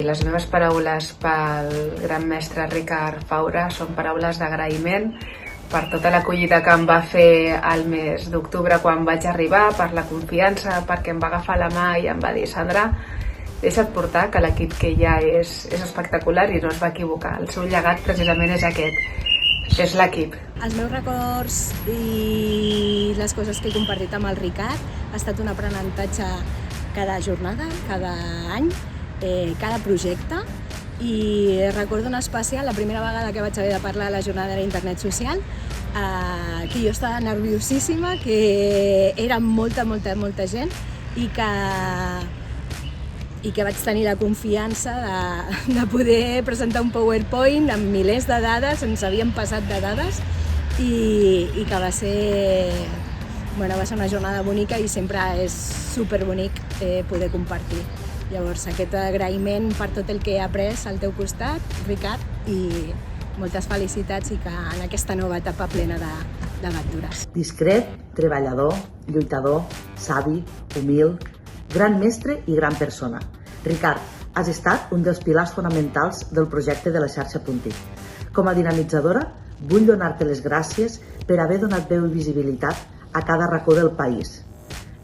I les meves paraules pel gran mestre Ricard Faura són paraules d'agraïment per tota l'acollida que em va fer al mes d'octubre quan vaig arribar, per la confiança, perquè em va agafar la mà i em va dir: Sandra, deixa't portar, que l'equip que hi ha és espectacular i no es va equivocar. El seu llegat precisament és aquest, és l'equip. Els meus records i les coses que he compartit amb el Ricard ha estat un aprenentatge cada jornada, cada any, cada projecte. I recordo en especial la primera vegada que vaig haver de parlar a la jornada d'internet social, que jo estava nerviosíssima, que era molta gent i que vaig tenir la confiança de poder presentar un PowerPoint amb milers de dades, ens havíem passat de dades i que va ser una jornada bonica i sempre és superbonic poder compartir. Llavors, aquest agraïment per tot el que he après al teu costat, Ricard, i moltes felicitats i que en aquesta nova etapa plena d'aventures. Discret, treballador, lluitador, savi, humil, gran mestre i gran persona. Ricard, has estat un dels pilars fonamentals del projecte de la xarxa Puntit. Com a dinamitzadora, vull donar-te les gràcies per haver donat veu i visibilitat a cada racó del país.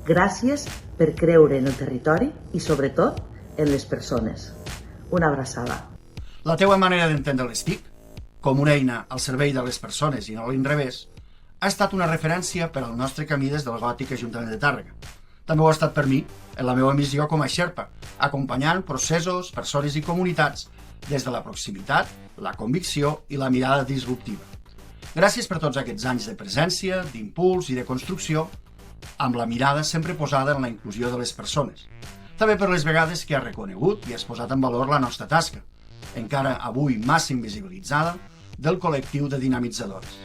Gràcies per creure en el territori i, sobretot, en les persones. Una abraçada. La teua manera d'entendre les TIC, com una eina al servei de les persones i no a l'inrevés, ha estat una referència per al nostre camí des del Gòtic Ajuntament de Tàrrega. També ho ha estat per mi en la meva missió com a Xerpa, acompanyant processos, persones i comunitats des de la proximitat, la convicció i la mirada disruptiva. Gràcies per tots aquests anys de presència, d'impuls i de construcció, amb la mirada sempre posada en la inclusió de les persones. També per les vegades que has reconegut i has posat en valor la nostra tasca, encara avui massa invisibilitzada, del col·lectiu de dinamitzadores.